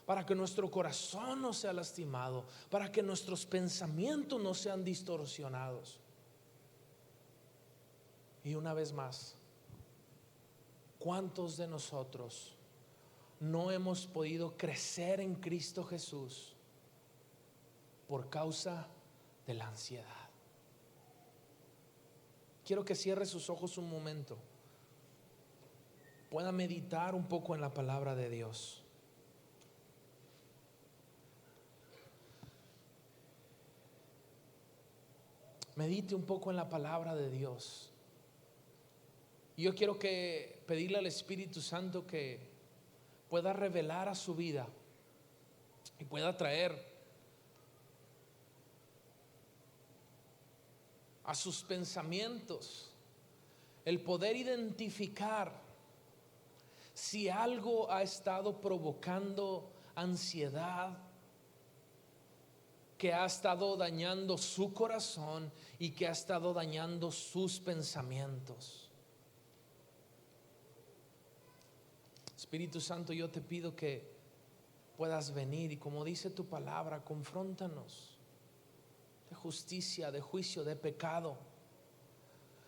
para que nuestro corazón no sea lastimado, para que nuestros pensamientos no sean distorsionados. Y una vez más, ¿cuántos de nosotros no hemos podido crecer en Cristo Jesús por causa de la ansiedad? Quiero que cierre sus ojos un momento, pueda meditar un poco en la palabra de Dios. Medite un poco en la palabra de Dios. Y yo quiero pedirle al Espíritu Santo que pueda revelar a su vida y pueda traer a sus pensamientos el poder identificar si algo ha estado provocando ansiedad, que ha estado dañando su corazón y que ha estado dañando sus pensamientos. Espíritu Santo, yo te pido que puedas venir y, como dice tu palabra, confróntanos de justicia, de juicio, de pecado.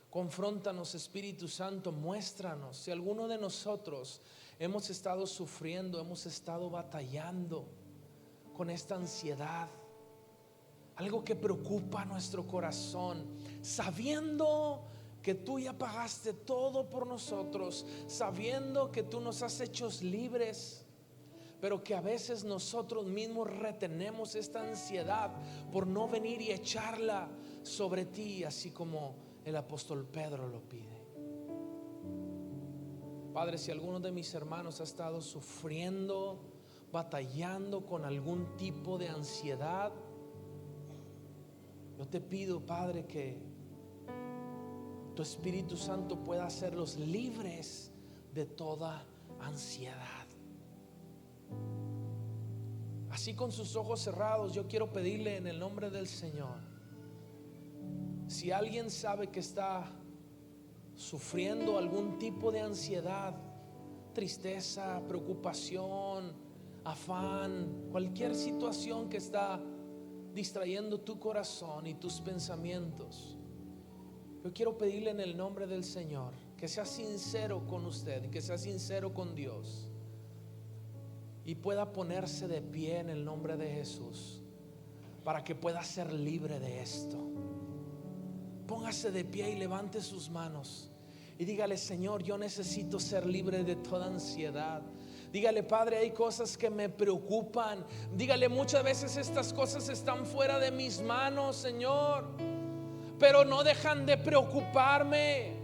Confróntanos, Espíritu Santo, muéstranos si alguno de nosotros hemos estado sufriendo, hemos estado batallando con esta ansiedad, algo que preocupa nuestro corazón, sabiendo que tú ya pagaste todo por nosotros, sabiendo que tú nos has hecho libres, pero que a veces nosotros mismos retenemos esta ansiedad por no venir y echarla sobre ti, así como el apóstol Pedro lo pide. Padre, si alguno de mis hermanos ha estado sufriendo, batallando con algún tipo de ansiedad, yo te pido, Padre, que tu Espíritu Santo pueda hacerlos libres de toda ansiedad. Así, con sus ojos cerrados, yo quiero pedirle en el nombre del Señor Si alguien sabe que está sufriendo algún tipo de ansiedad, tristeza, preocupación, afán, cualquier situación que está distrayendo tu corazón y tus pensamientos, yo quiero pedirle en el nombre del Señor que sea sincero con usted y que sea sincero con Dios y pueda ponerse de pie en el nombre de Jesús para que pueda ser libre de esto. Póngase de pie y levante sus manos y dígale: Señor, yo necesito ser libre de toda ansiedad. Dígale: Padre, hay cosas que me preocupan. Dígale: muchas veces estas cosas están fuera de mis manos, Señor, pero no dejan de preocuparme.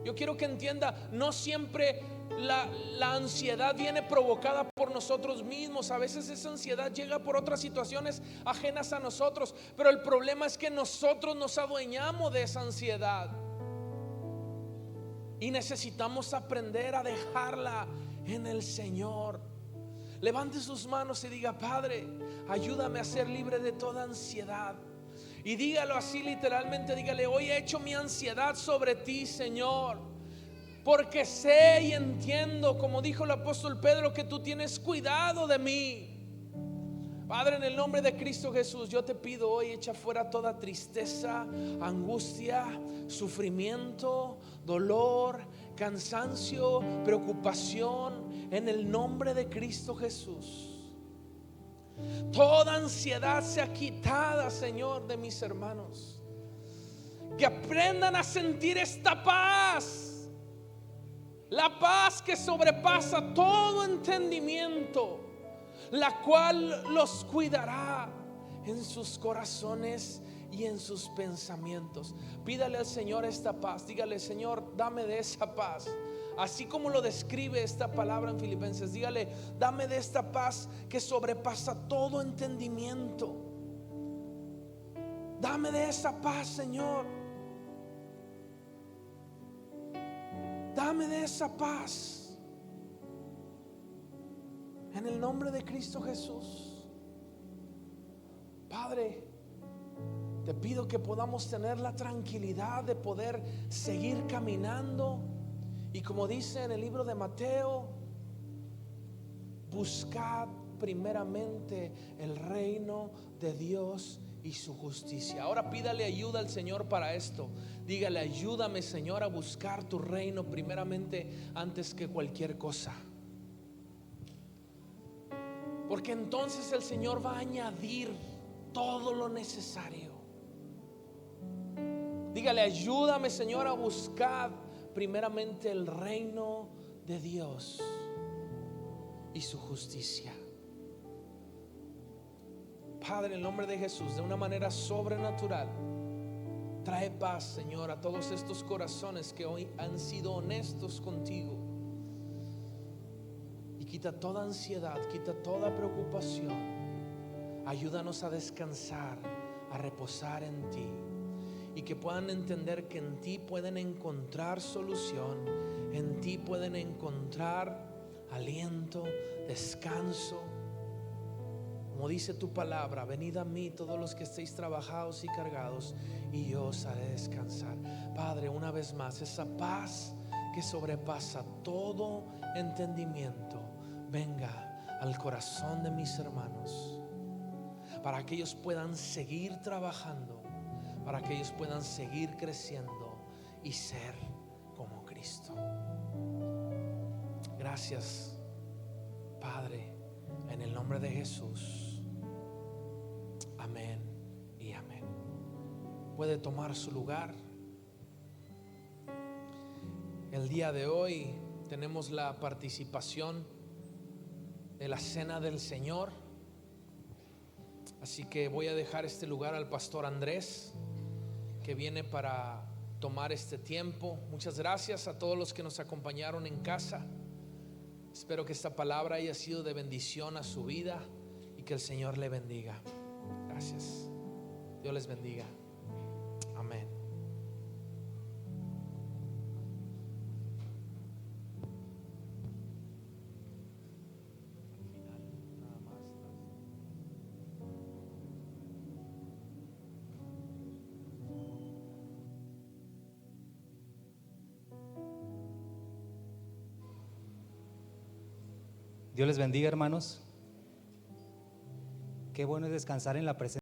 Yo quiero que entienda, no siempre la ansiedad viene provocada por nosotros mismos. A veces esa ansiedad llega por otras situaciones ajenas a nosotros, pero el problema es que nosotros nos adueñamos de esa ansiedad y necesitamos aprender a dejarla en el Señor. Levante sus manos y diga: Padre, ayúdame a ser libre de toda ansiedad. Y dígalo así literalmente, dígale: hoy he hecho mi ansiedad sobre ti, Señor, porque sé y entiendo, como dijo el apóstol Pedro, que tú tienes cuidado de mí. Padre, en el nombre de Cristo Jesús, yo te pido hoy: echa fuera toda tristeza, angustia, sufrimiento, dolor, cansancio, preocupación, en el nombre de Cristo Jesús. Toda ansiedad sea quitada, Señor, de mis hermanos. Que aprendan a sentir esta paz, la paz que sobrepasa todo entendimiento, la cual los cuidará en sus corazones y en sus pensamientos. Pídale al Señor esta paz. Dígale: Señor, dame de esa paz. Así como lo describe esta palabra en Filipenses, dígale: dame de esta paz que sobrepasa todo entendimiento. Dame de esa paz, Señor. Dame de esa paz. En el nombre de Cristo Jesús. Padre, te pido que podamos tener la tranquilidad de poder seguir caminando. Y como dice en el libro de Mateo, buscad primeramente el reino de Dios y su justicia. Ahora pídale ayuda al Señor para esto. Dígale: ayúdame, Señor, a buscar tu reino primeramente antes que cualquier cosa. Porque entonces el Señor va a añadir todo lo necesario. Dígale: ayúdame, Señor, a buscar primeramente el reino de Dios y su justicia. Padre, en el nombre de Jesús, de una manera sobrenatural, trae paz, Señor, a todos estos corazones que hoy han sido honestos contigo. Y quita toda ansiedad, quita toda preocupación. Ayúdanos a descansar, a reposar en ti. Y que puedan entender que en ti pueden encontrar solución, en ti pueden encontrar aliento, descanso. Como dice tu palabra: venid a mí todos los que estéis trabajados y cargados, y yo os haré descansar. Padre, una vez más, esa paz que sobrepasa todo entendimiento venga al corazón de mis hermanos, para que ellos puedan seguir trabajando, para que ellos puedan seguir creciendo y ser como Cristo. Gracias, Padre, en el nombre de Jesús. Amén y amén. Puede tomar su lugar. El día de hoy tenemos la participación de la Cena del Señor. Así que voy a dejar este lugar al pastor Andrés, que viene para tomar este tiempo. Muchas gracias a todos los que nos acompañaron en casa. Espero que esta palabra haya sido de bendición a su vida y que el Señor le bendiga. Gracias. Dios les bendiga. Amén. Dios les bendiga, hermanos. Qué bueno es descansar en la presencia